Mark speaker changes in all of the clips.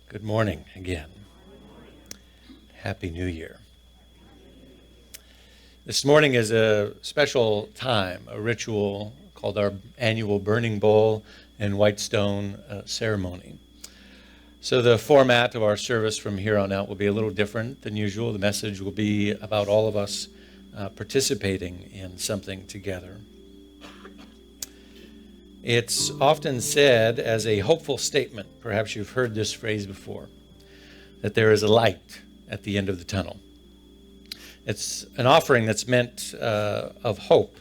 Speaker 1: Good morning again. Happy New Year. This morning is a special time, a ritual called our annual Burning Bowl and White Stone ceremony. So the format of our service from here on out will be a little different than usual. The message will be about all of us participating in something together. It's often said as a hopeful statement, perhaps you've heard this phrase before, that there is a light at the end of the tunnel. It's an offering that's meant of hope,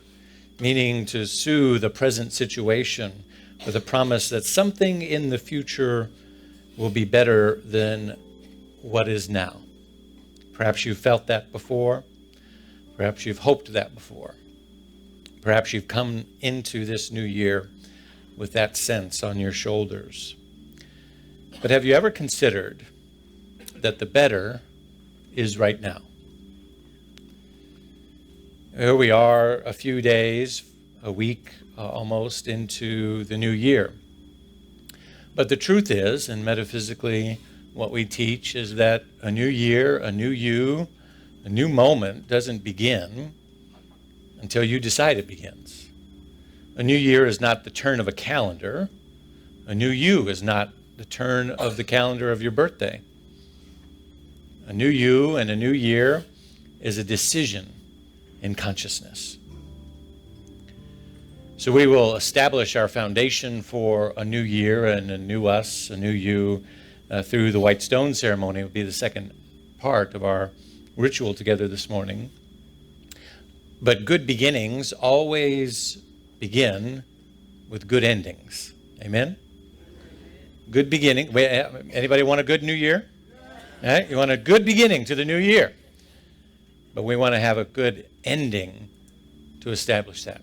Speaker 1: meaning to soothe the present situation with a promise that something in the future will be better than what is now. Perhaps you've felt that before. Perhaps you've hoped that before. Perhaps you've come into this new year with that sense on your shoulders. But have you ever considered that the better is right now? Here we are, a few days, a week almost into the new year. But the truth is, and metaphysically what we teach is that a new year, a new you, a new moment doesn't begin until you decide it begins. A new year is not the turn of a calendar. A new you is not the turn of the calendar of your birthday. A new you and a new year is a decision in consciousness. So we will establish our foundation for a new year and a new us, a new you, through the White Stone ceremony. It will be the second part of our ritual together this morning. But good beginnings always begin with good endings. Amen? Good beginning. Wait, anybody want a good new year? Right? You want a good beginning to the new year. But we want to have a good ending to establish that.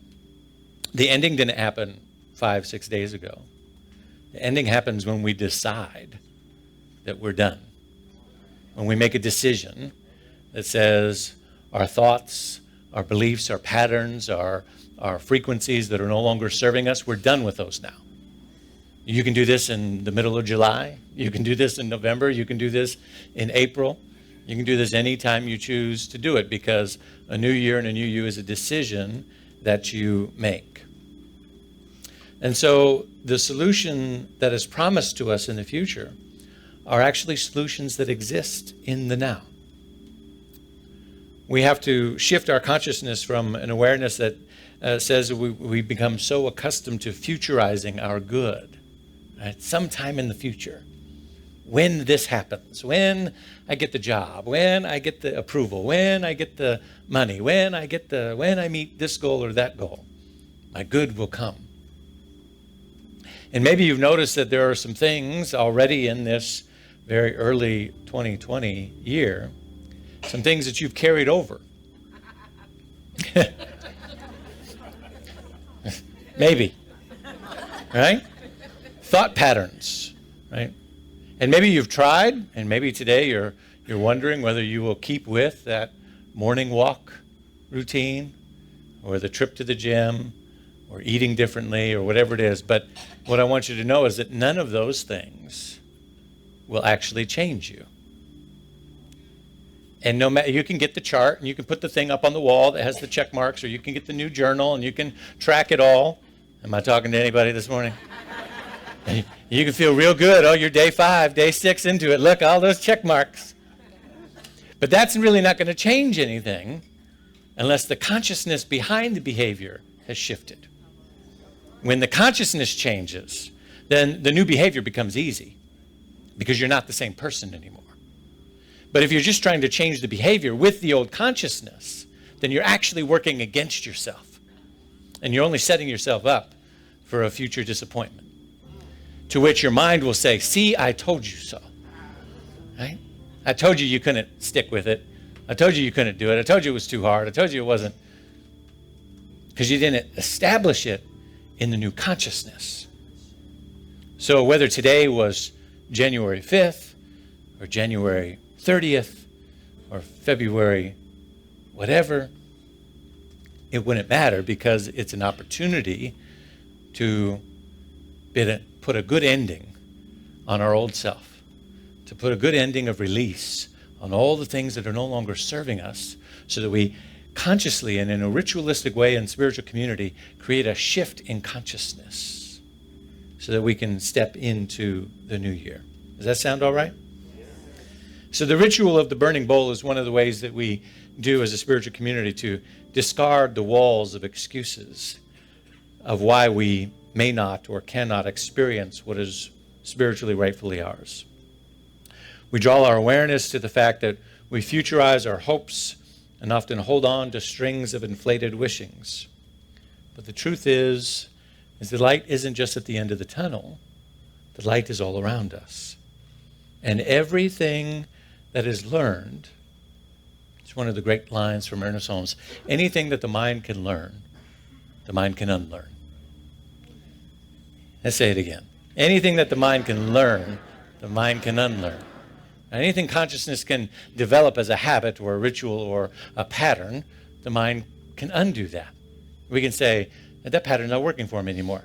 Speaker 1: The ending didn't happen 5-6 days ago. The ending happens when we decide that we're done. When we make a decision that says our thoughts, our beliefs, our patterns, our frequencies that are no longer serving us, we're done with those now. You can do this in the middle of July. You can do this in November. You can do this in April. You can do this anytime you choose to do it, because a new year and a new you is a decision that you make. And so the solution that is promised to us in the future are actually solutions that exist in the now. We have to shift our consciousness from an awareness that says we become so accustomed to futurizing our good, right? Sometime in the future, when this happens, when I get the job, when I get the approval, when I get the money, when I meet this goal or that goal, my good will come. And maybe you've noticed that there are some things already in this very early 2020 year, some things that you've carried over. Maybe, right? Thought patterns, right? And maybe you've tried, and maybe today you're wondering whether you will keep with that morning walk routine, or the trip to the gym, or eating differently, or whatever it is. But what I want you to know is that none of those things will actually change you. And no matter, you can get the chart and you can put the thing up on the wall that has the check marks, or you can get the new journal and you can track it all. Am I talking to anybody this morning? And you can feel real good. Oh, you're day 5, day 6 into it. Look, all those check marks. But that's really not going to change anything unless the consciousness behind the behavior has shifted. When the consciousness changes, then the new behavior becomes easy because you're not the same person anymore. But if you're just trying to change the behavior with the old consciousness, then you're actually working against yourself. And you're only setting yourself up for a future disappointment. To which your mind will say, see, I told you so. Right? I told you couldn't stick with it. I told you couldn't do it. I told you it was too hard. I told you it wasn't. Because you didn't establish it in the new consciousness. So whether today was January 5th or January 30th or February whatever, it wouldn't matter, because it's an opportunity to put a good ending on our old self, to put a good ending of release on all the things that are no longer serving us, so that we consciously and in a ritualistic way in spiritual community create a shift in consciousness so that we can step into the new year. Does that sound all right? So the ritual of the burning bowl is one of the ways that we do as a spiritual community to discard the walls of excuses of why we may not or cannot experience what is spiritually rightfully ours. We draw our awareness to the fact that we futurize our hopes and often hold on to strings of inflated wishings. But the truth is the light isn't just at the end of the tunnel. The light is all around us. And everything that is learned, it's one of the great lines from Ernest Holmes, anything that the mind can learn, the mind can unlearn. Let's say it again. Anything that the mind can learn, the mind can unlearn. Anything consciousness can develop as a habit or a ritual or a pattern, the mind can undo that. We can say, that pattern's not working for me anymore.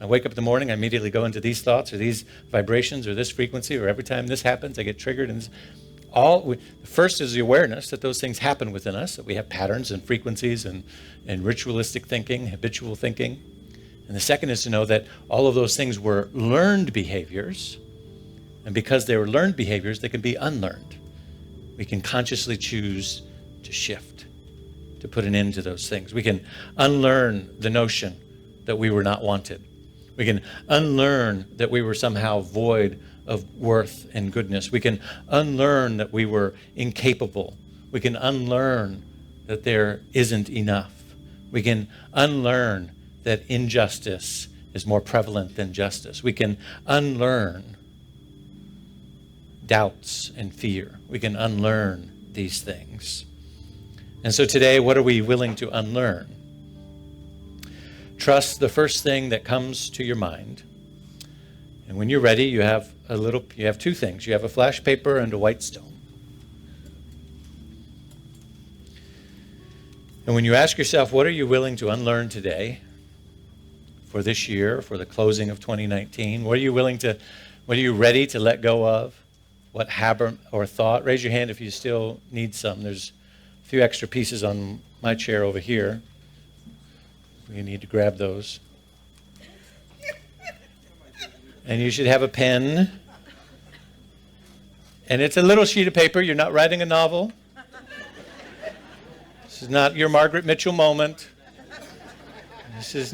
Speaker 1: I wake up in the morning, I immediately go into these thoughts or these vibrations or this frequency, or every time this happens, I get triggered. And first is the awareness that those things happen within us, that we have patterns and frequencies and ritualistic thinking, habitual thinking. And the second is to know that all of those things were learned behaviors. And because they were learned behaviors, they can be unlearned. We can consciously choose to shift, to put an end to those things. We can unlearn the notion that we were not wanted. We can unlearn that we were somehow void of worth and goodness. We can unlearn that we were incapable. We can unlearn that there isn't enough. We can unlearn that injustice is more prevalent than justice. We can unlearn doubts and fear. We can unlearn these things. And so today, what are we willing to unlearn? Trust the first thing that comes to your mind. And when you're ready, you have two things. You have a flash paper and a white stone. And when you ask yourself, what are you willing to unlearn today for this year, for the closing of 2019? What are you ready to let go of? What habit or thought? Raise your hand if you still need some. There's a few extra pieces on my chair over here. You need to grab those. And you should have a pen. And it's a little sheet of paper. You're not writing a novel. This is not your Margaret Mitchell moment. This is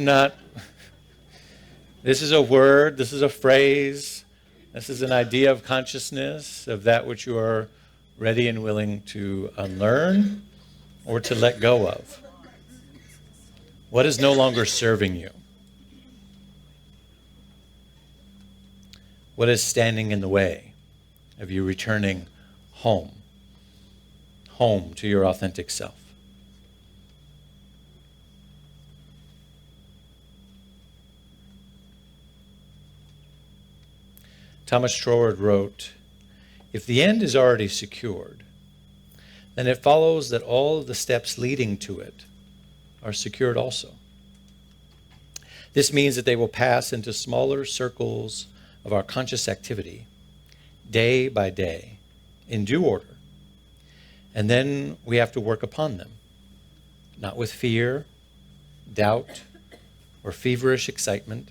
Speaker 1: a word. This is a phrase. This is an idea of consciousness, of that which you are ready and willing to unlearn or to let go of. What is no longer serving you? What is standing in the way of you returning home to your authentic self? Thomas Troward wrote, "If the end is already secured, then it follows that all of the steps leading to it are secured also. This means that they will pass into smaller circles of our conscious activity, day by day, in due order. And then we have to work upon them, not with fear, doubt, or feverish excitement,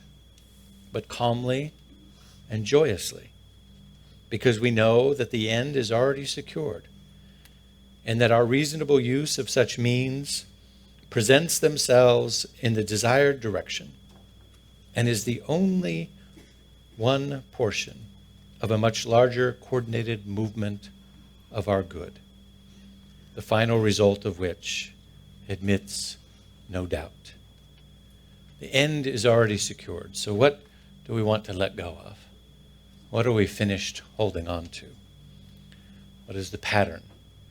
Speaker 1: but calmly and joyously, because we know that the end is already secured, and that our reasonable use of such means presents themselves in the desired direction and is the only one portion of a much larger coordinated movement of our good, the final result of which admits no doubt. The end is already secured. So what do we want to let go of? What are we finished holding on to? What is the pattern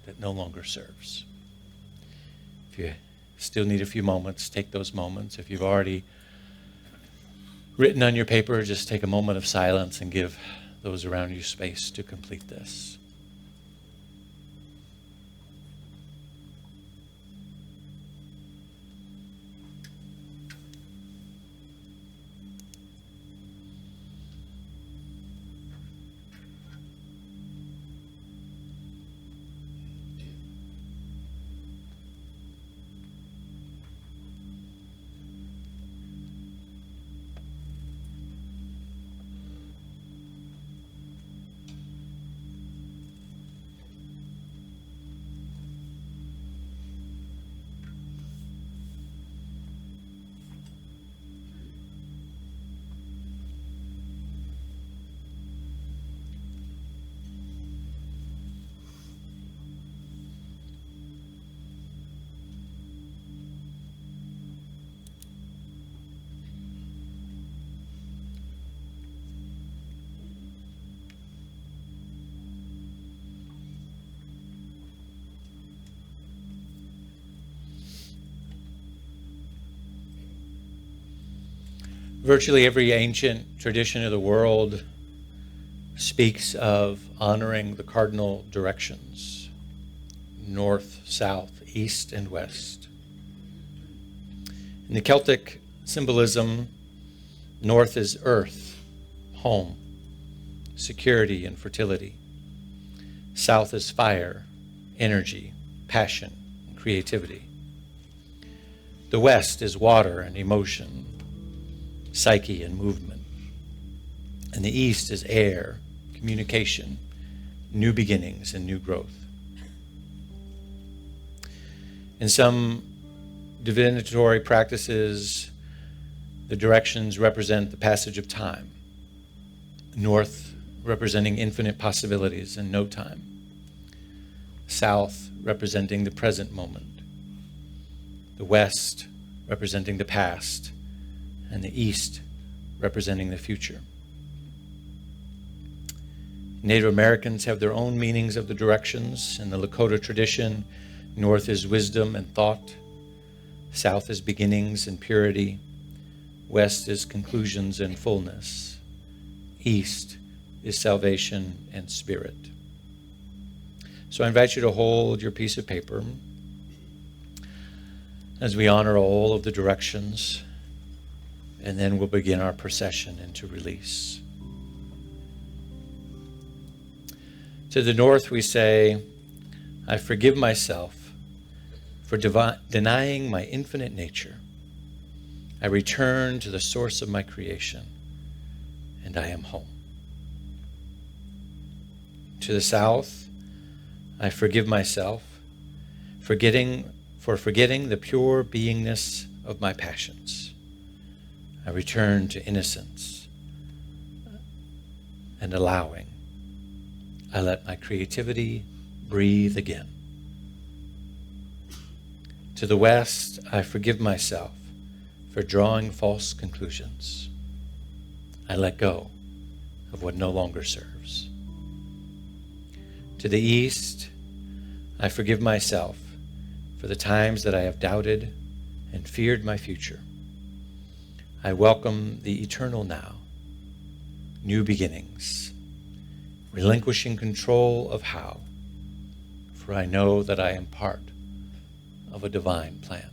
Speaker 1: that no longer serves? If you still need a few moments, take those moments. If you've already written on your paper, just take a moment of silence and give those around you space to complete this. Virtually every ancient tradition of the world speaks of honoring the cardinal directions: north, south, east, and west. In the Celtic symbolism, north is earth, home, security, and fertility. South is fire, energy, passion, and creativity. The west is water and emotion, psyche and movement. And the east is air, communication, new beginnings, and new growth. In some divinatory practices, the directions represent the passage of time. North representing infinite possibilities and no time. South representing the present moment. The west representing the past, and the east representing the future. Native Americans have their own meanings of the directions. In the Lakota tradition, north is wisdom and thought. South is beginnings and purity. West is conclusions and fullness. East is salvation and spirit. So I invite you to hold your piece of paper as we honor all of the directions, and then we'll begin our procession into release. To the north we say, I forgive myself for denying my infinite nature. I return to the source of my creation, and I am home. To the south, I forgive myself for forgetting the pure beingness of my passions. I return to innocence and allowing. I let my creativity breathe again. To the west, I forgive myself for drawing false conclusions. I let go of what no longer serves. To the east, I forgive myself for the times that I have doubted and feared my future. I welcome the eternal now, new beginnings, relinquishing control of how, for I know that I am part of a divine plan.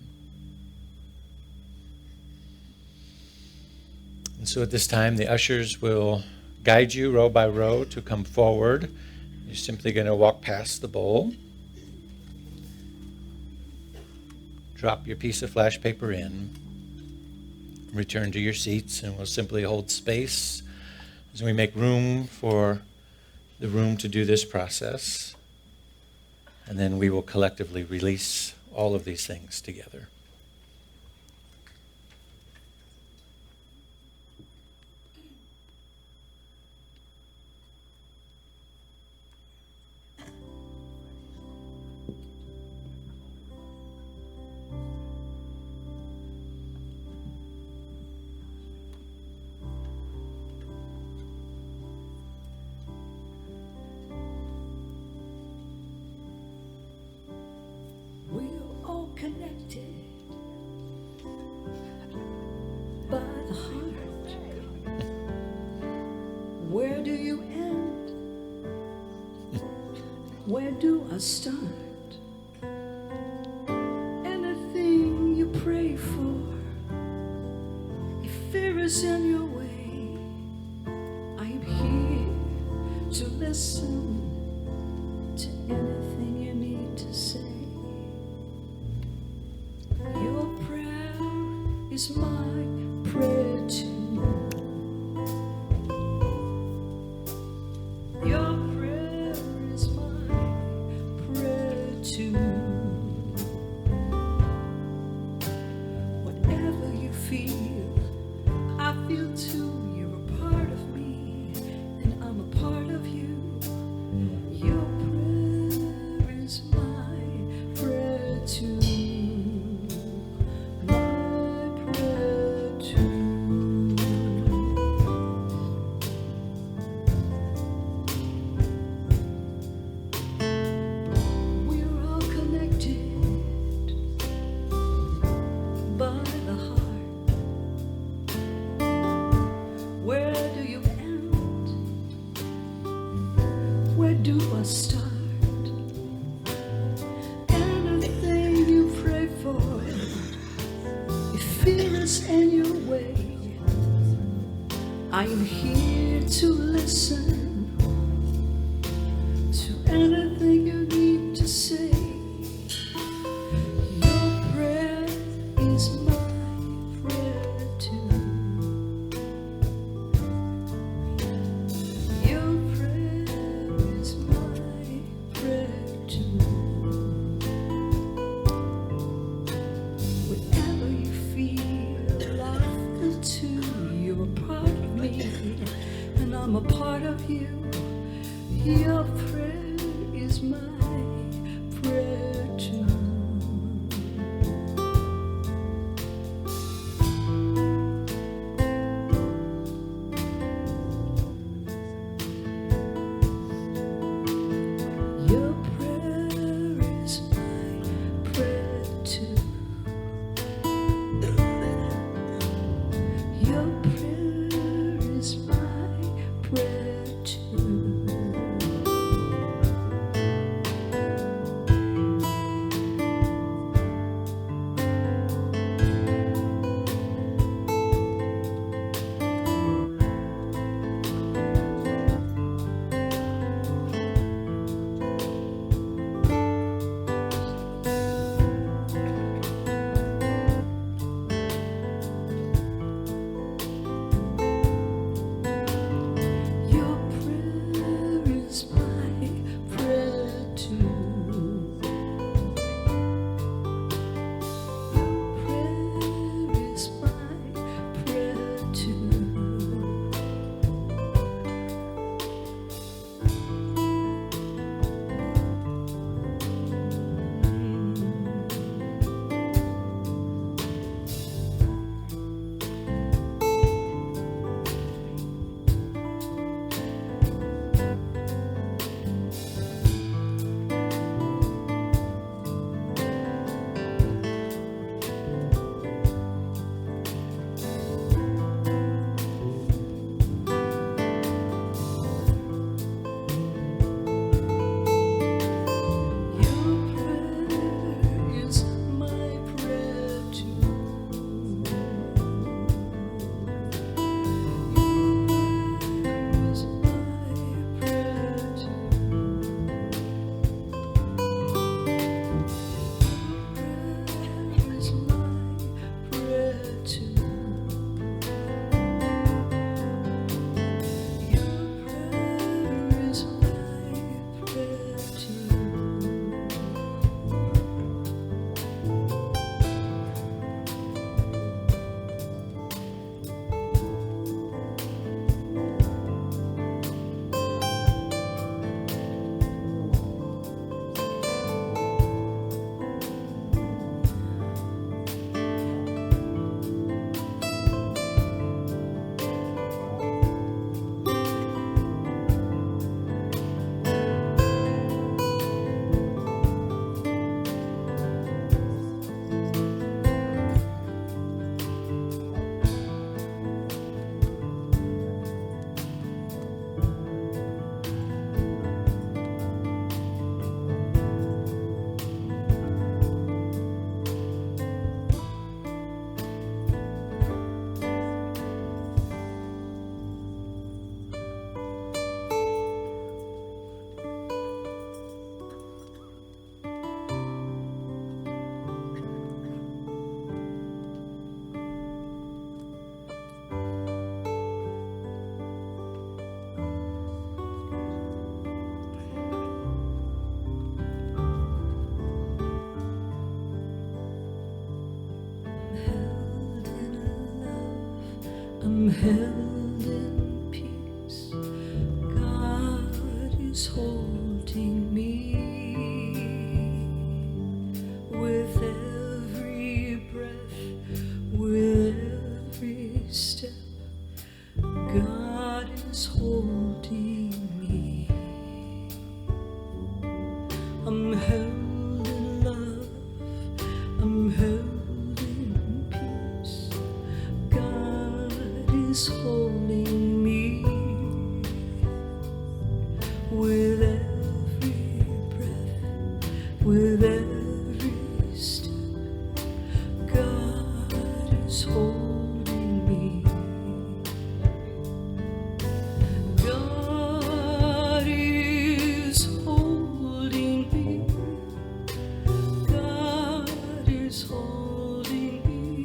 Speaker 1: And so at this time, the ushers will guide you row by row to come forward. You're simply going to walk past the bowl. Drop your piece of flash paper in. Return to your seats, and we'll simply hold space as we make room for the room to do this process. And then we will collectively release all of these things together.
Speaker 2: Where do I start? Anything you pray for, if fear is in your way, I am here to listen to anything you need to say. Your prayer is my prayer too. Prayer where do I start? Anything you pray for, if fear is in your way, I am here to listen to anything you need to say. Your prayer is my prayer too. Your prayer is my prayer too. Whenever you feel lost into, you're a part of me, and I'm a part of you. Your prayer is my prayer too. Your prayer is my prayer too. Your prayer is my prayer too. Your prayer is my prayer too. Prayer is my prayer too. Your prayer is my prayer too. Is my prayer too. Prayer is my prayer too. Your prayer is my prayer too. I'm held in peace. God is holding me with every breath, with every step. God is holding me. I'm held in love. I'm held in peace. God is holding me with every breath, with every step. God is holding me. God is holding me. God is holding me.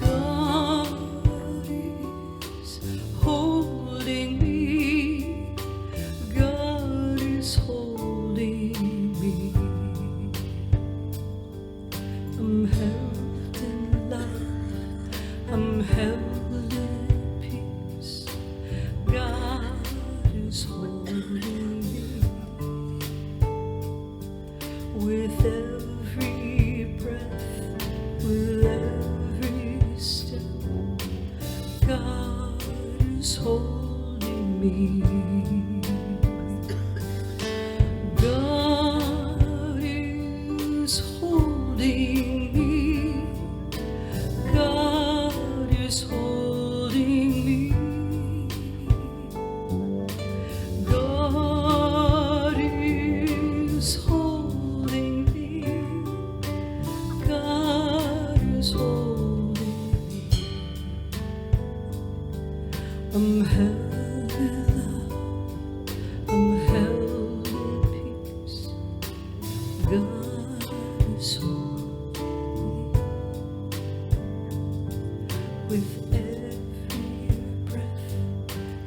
Speaker 2: God is holding me. God is holding me. I'm held in love. I'm held in peace. God is holding me. With every breath, with every step, God is holding me. God is holding me. God is holding me. God is holding me. God is holding me. I'm held in love. I'm held in peace. God is holding me. With every breath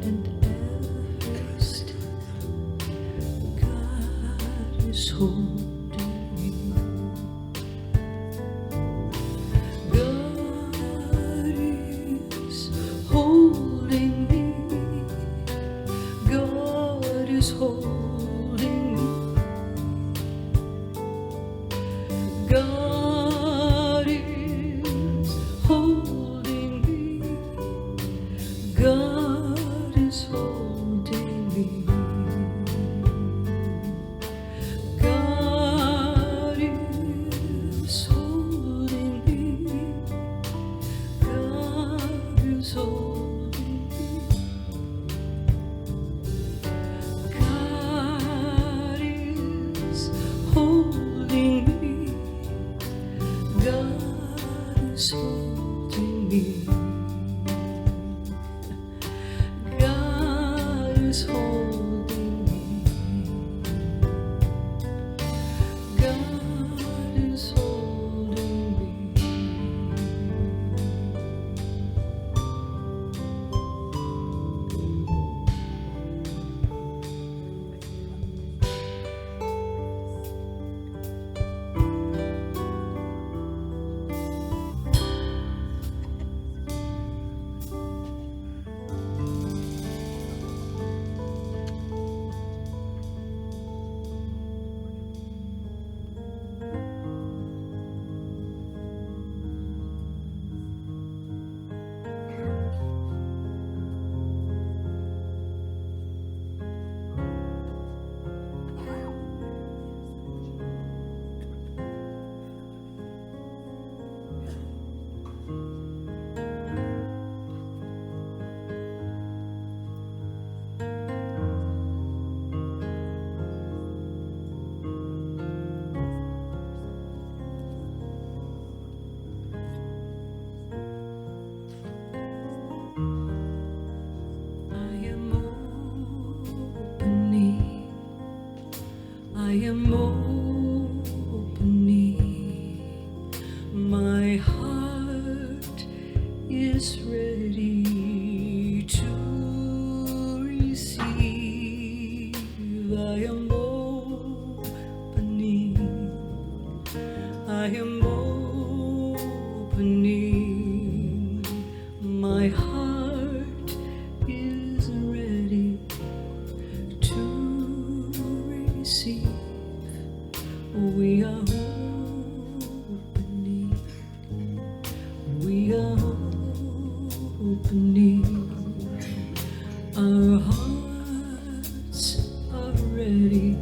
Speaker 2: and every step, God is holding me. God is holding me. God is holding me. God is holding me. God is holding me. God is holding me. God is holding me. God is holding me. God is holding me. God is holding me. God is holding me. I am opening. My heart is ready to receive. I am opening. I am opening. My heart is ready to receive. We are opening. We are opening. Our hearts are ready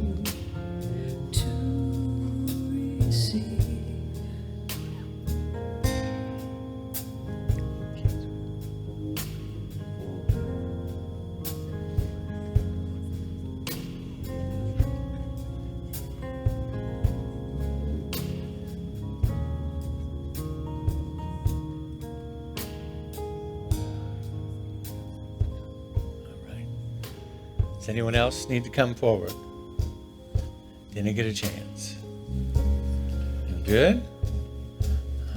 Speaker 1: Does anyone else need to come forward? Didn't get a chance. Good?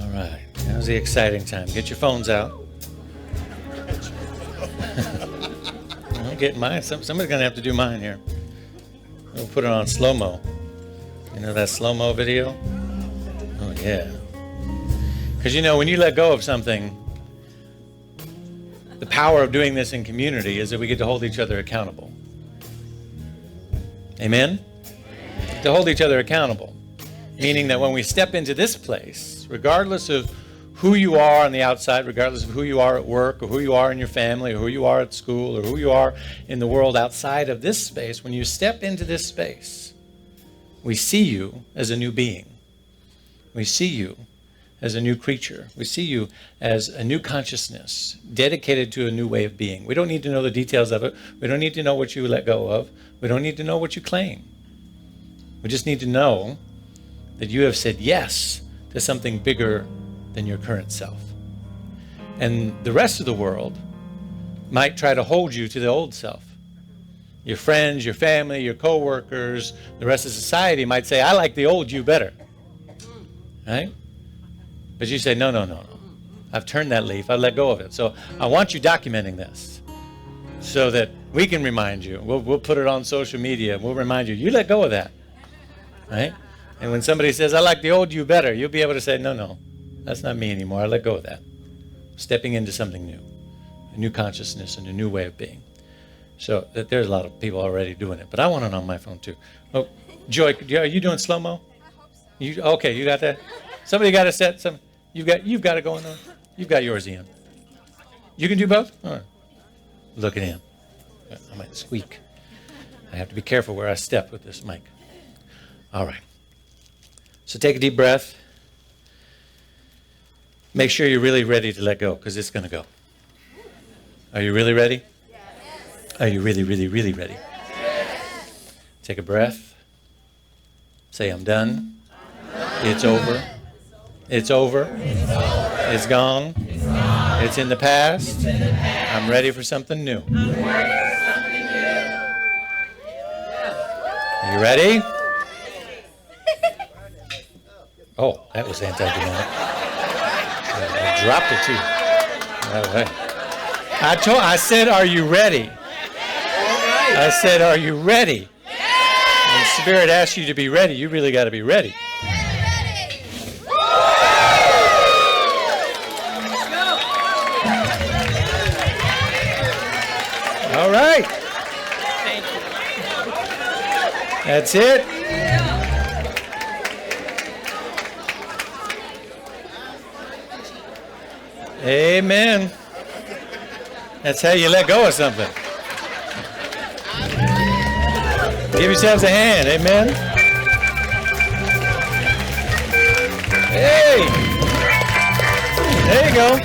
Speaker 1: All right. Now's the exciting time. Get your phones out. I'm getting mine. Somebody's going to have to do mine here. We'll put it on slow-mo. You know that slow-mo video? Oh, yeah. Because, you know, when you let go of something, the power of doing this in community is that we get to hold each other accountable. Amen? To hold each other accountable. Meaning that when we step into this place, regardless of who you are on the outside, regardless of who you are at work, or who you are in your family, or who you are at school, or who you are in the world outside of this space, when you step into this space, we see you as a new being. We see you as a new creature. We see you as a new consciousness, dedicated to a new way of being. We don't need to know the details of it. We don't need to know what you let go of. We don't need to know what you claim. We just need to know that you have said yes to something bigger than your current self. And the rest of the world might try to hold you to the old self. Your friends, your family, your coworkers, the rest of society might say, I like the old you better. Right? But you say, no. I've turned that leaf. I let go of it. So I want you documenting this so that we can remind you. We'll put it on social media. We'll remind you, you let go of that. Right? And when somebody says, I like the old you better, you'll be able to say, no, that's not me anymore. I let go of that. Stepping into something new, a new consciousness and a new way of being. So there's a lot of people already doing it, but I want it on my phone too. Oh, Joy, are you doing slow-mo? I hope so. Okay, you got that? Somebody got to set some. You've got it going on. You've got yours, Ian. You can do both? All right. Look at him. I might squeak. I have to be careful where I step with this mic. All right. So take a deep breath. Make sure you're really ready to let go, because it's going to go. Are you really ready? Yes. Are you really, really, really ready? Yes. Take a breath. Say, I'm done. It's over. It's over. It's gone. It's in the past. I'm ready for something new. Are you ready? Oh, that was anti-demonic. I dropped it too. All right. I said, are you ready? I said, are you ready? When Spirit asks you to be ready, you really got to be ready. All right. That's it. Amen. That's how you let go of something. Give yourselves a hand. Amen. Hey. There you go.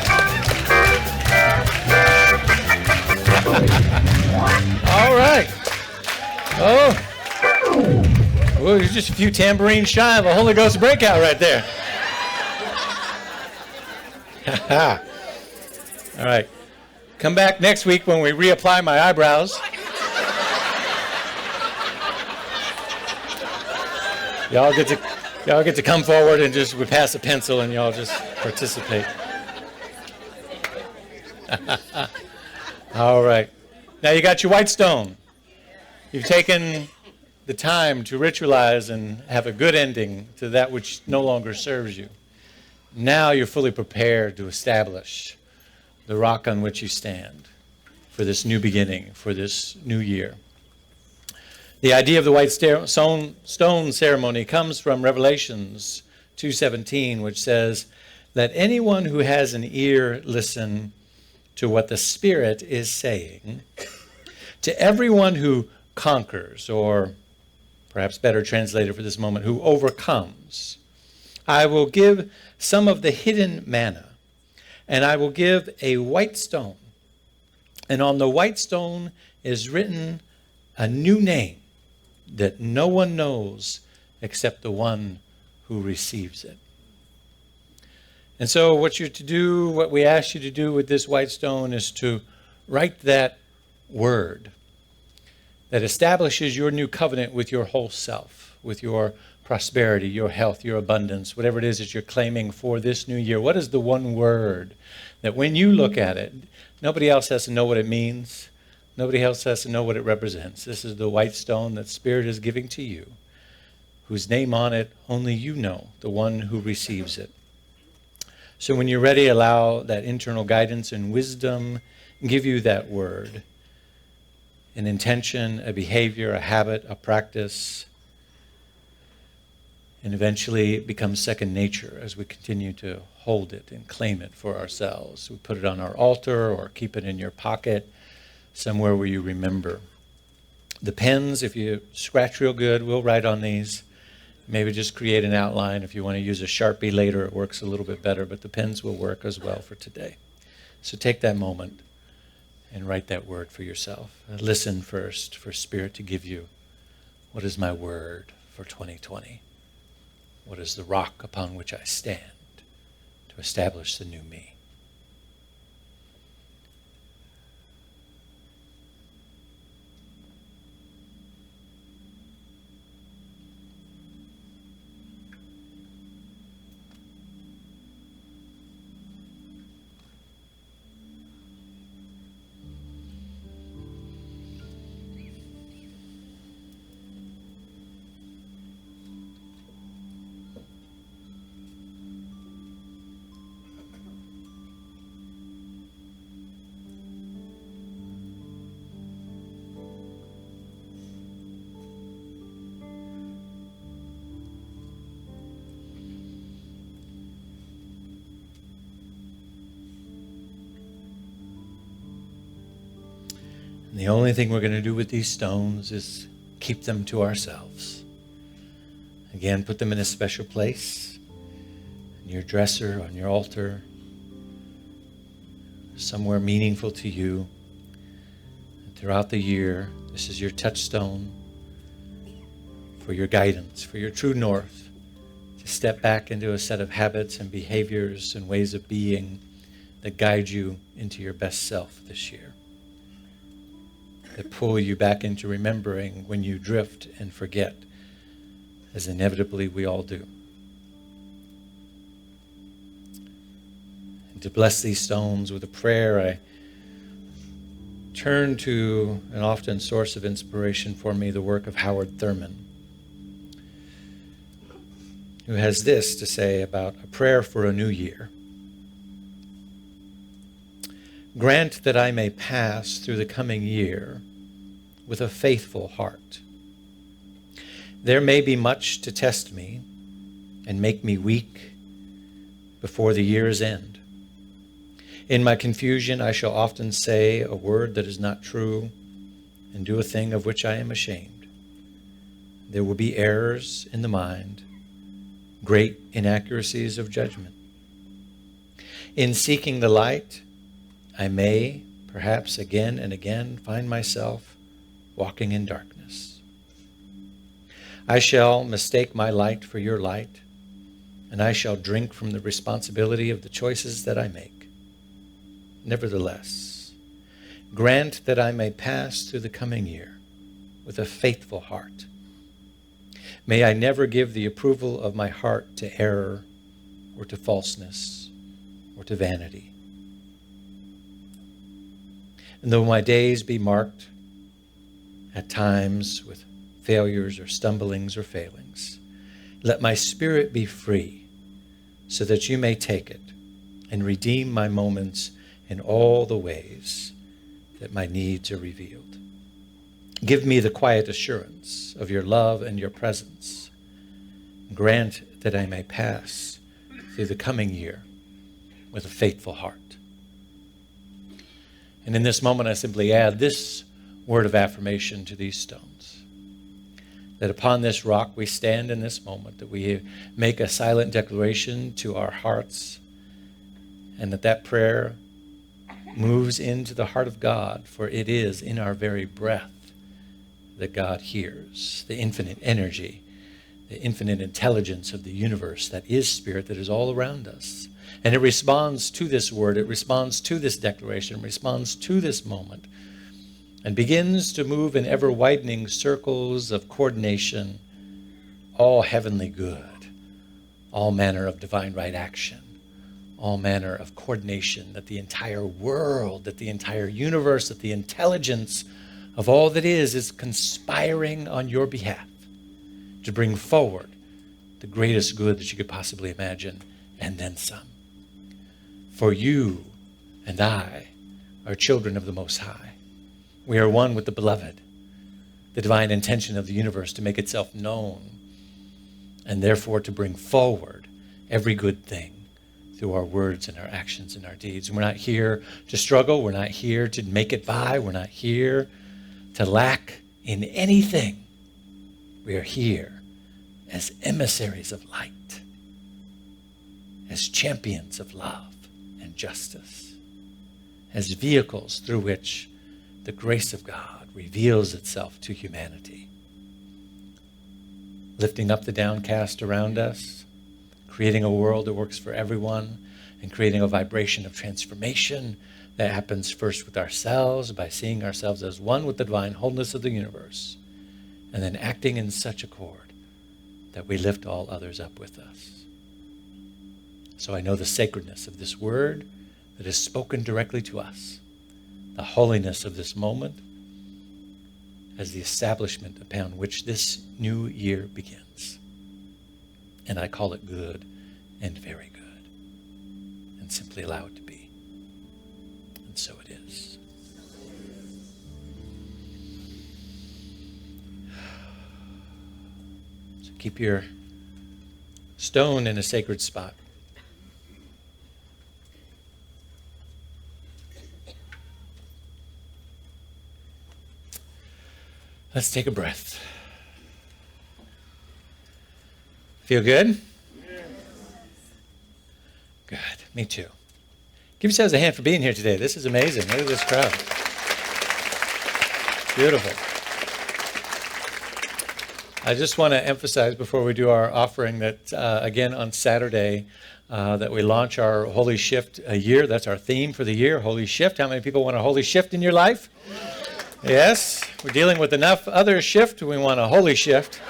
Speaker 1: All right. Oh. Well, you're just a few tambourines shy of a Holy Ghost breakout right there. All right. Come back next week when we reapply my eyebrows. Y'all get to come forward and just we pass a pencil and y'all just participate. All right. Now you got your white stone. You've taken the time to ritualize and have a good ending to that which no longer serves you. Now you're fully prepared to establish the rock on which you stand for this new beginning, for this new year. The idea of the white stone ceremony comes from Revelations 2:17, which says, "Let anyone who has an ear listen to what the Spirit is saying. To everyone who conquers," or perhaps better translated for this moment, who overcomes, "I will give some of the hidden manna, and I will give a white stone. And on the white stone is written a new name that no one knows except the one who receives it." And so what you're to do, what we ask you to do with this white stone is to write that word that establishes your new covenant with your whole self, with your prosperity, your health, your abundance, whatever it is that you're claiming for this new year. What is the one word that when you look at it, nobody else has to know what it means? Nobody else has to know what it represents. This is the white stone that Spirit is giving to you, whose name on it only you know, the one who receives it. So when you're ready, allow that internal guidance and wisdom give you that word, an intention, a behavior, a habit, a practice, and eventually it becomes second nature as we continue to hold it and claim it for ourselves. We put it on our altar or keep it in your pocket, somewhere where you remember. The pens, if you scratch real good, we'll write on these. Maybe just create an outline. If you want to use a Sharpie later, it works a little bit better, but the pens will work as well for today. So take that moment and write that word for yourself. Listen first for Spirit to give you, what is my word for 2020? What is the rock upon which I stand to establish the new me? And the only thing we're going to do with these stones is keep them to ourselves. Again, put them in a special place, in your dresser, on your altar, somewhere meaningful to you. And throughout the year, this is your touchstone for your guidance, for your true north, to step back into a set of habits and behaviors and ways of being that guide you into your best self this year, that pull you back into remembering when you drift and forget, as inevitably we all do. And to bless these stones with a prayer, I turn to an often source of inspiration for me, the work of Howard Thurman, who has this to say about a prayer for a new year. Grant that I may pass through the coming year with a faithful heart. There may be much to test me and make me weak before the year's end. In my confusion, I shall often say a word that is not true and do a thing of which I am ashamed. There will be errors in the mind, great inaccuracies of judgment. In seeking the light, I may, perhaps again and again, find myself walking in darkness. I shall mistake my light for your light, and I shall drink from the responsibility of the choices that I make. Nevertheless, grant that I may pass through the coming year with a faithful heart. May I never give the approval of my heart to error or to falseness or to vanity. And though my days be marked at times with failures or stumblings or failings, let my spirit be free so that you may take it and redeem my moments in all the ways that my needs are revealed. Give me the quiet assurance of your love and your presence. Grant that I may pass through the coming year with a faithful heart. And in this moment, I simply add this word of affirmation to these stones. That upon this rock we stand in this moment, that we make a silent declaration to our hearts, and that prayer moves into the heart of God, for it is in our very breath that God hears, the infinite energy, the infinite intelligence of the universe that is spirit, that is all around us. And it responds to this word, it responds to this declaration, it responds to this moment and begins to move in ever-widening circles of coordination, all heavenly good, all manner of divine right action, all manner of coordination, that the entire world, that the entire universe, that the intelligence of all that is conspiring on your behalf to bring forward the greatest good that you could possibly imagine, and then some. For you and I are children of the Most High. We are one with the Beloved, the divine intention of the universe to make itself known, and therefore to bring forward every good thing through our words and our actions and our deeds. And we're not here to struggle. We're not here to make it by. We're not here to lack in anything. We are here as emissaries of light, as champions of love and justice, as vehicles through which the grace of God reveals itself to humanity, lifting up the downcast around us, creating a world that works for everyone, and creating a vibration of transformation that happens first with ourselves by seeing ourselves as one with the divine wholeness of the universe, and then acting in such accord that we lift all others up with us. So I know the sacredness of this word that is spoken directly to us, the holiness of this moment as the establishment upon which this new year begins. And I call it good and very good, and simply allow it to be. And so it is. So keep your stone in a sacred spot. Let's take a breath. Feel good? Good. Me too. Give yourselves a hand for being here today. This is amazing. Look at this crowd. Beautiful. I just want to emphasize before we do our offering that, again, on Saturday, that we launch our Holy Shift year. That's our theme for the year, Holy Shift. How many people want a holy shift in your life? Yes. We're dealing with enough other shift. We want a holy shift.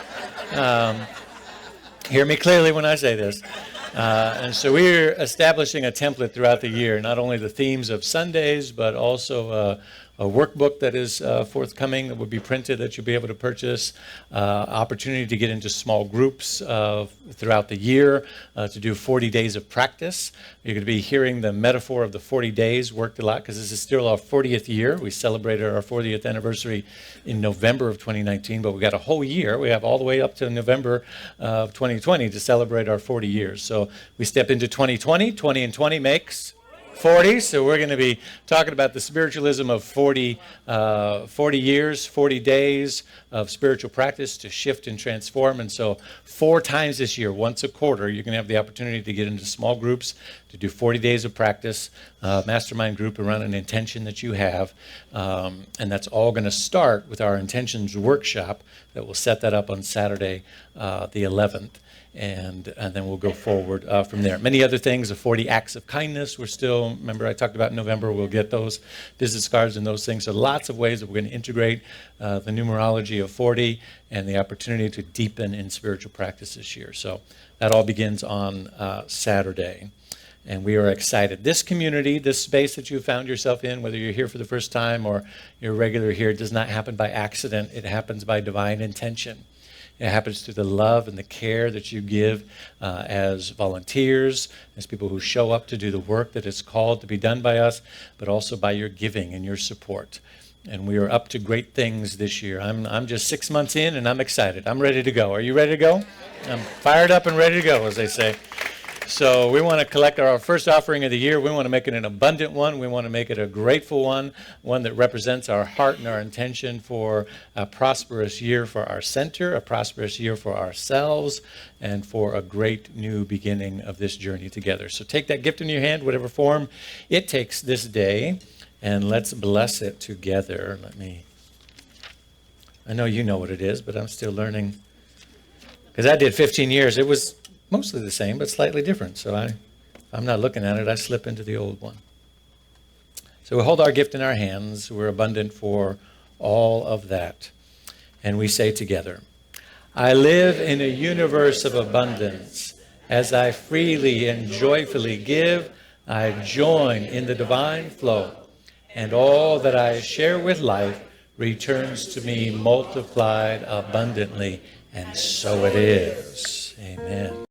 Speaker 1: Hear me clearly when I say this. And so we're establishing a template throughout the year, not only the themes of Sundays, but also a workbook that is forthcoming that will be printed that you'll be able to purchase, opportunity to get into small groups throughout the year, to do 40 days of practice. You're going to be hearing the metaphor of the 40 days worked a lot because this is still our 40th year. We celebrated our 40th anniversary in November of 2019, but we got a whole year. We have all the way up to November of 2020 to celebrate our 40 years. So we step into 2020. 20 and 20 makes 40, so we're going to be talking about the spiritualism of 40 years, 40 days of spiritual practice to shift and transform. And so 4 times this year, once a quarter, you're going to have the opportunity to get into small groups to do 40 days of practice, mastermind group around an intention that you have. And that's all going to start with our intentions workshop that will set that up on Saturday, the 11th. And then we'll go forward from there. Many other things, the 40 acts of kindness. We're still, remember I talked about in November, we'll get those business cards and those things. So lots of ways that we're going to integrate the numerology of 40 and the opportunity to deepen in spiritual practice this year. So that all begins on Saturday. And we are excited. This community, this space that you found yourself in, whether you're here for the first time or you're regular here, does not happen by accident. It happens by divine intention. It happens through the love and the care that you give as volunteers, as people who show up to do the work that is called to be done by us, but also by your giving and your support. And we are up to great things this year. I'm just 6 months in, and I'm excited. I'm ready to go. Are you ready to go? I'm fired up and ready to go, as they say. So we want to collect our first offering of the year. We want to make it an abundant one. We want to make it a grateful one that represents our heart and our intention for a prosperous year for our center, a prosperous year for ourselves, and for a great new beginning of this journey together. So take that gift in your hand, whatever form it takes this day, and let's bless it together. I know you know what it is, but I'm still learning. Because I did 15 years. It was mostly the same, but slightly different. So if I'm not looking at it, I slip into the old one. So we hold our gift in our hands. We're abundant for all of that. And we say together, I live in a universe of abundance. As I freely and joyfully give, I join in the divine flow, and all that I share with life returns to me multiplied abundantly, and so it is. Amen.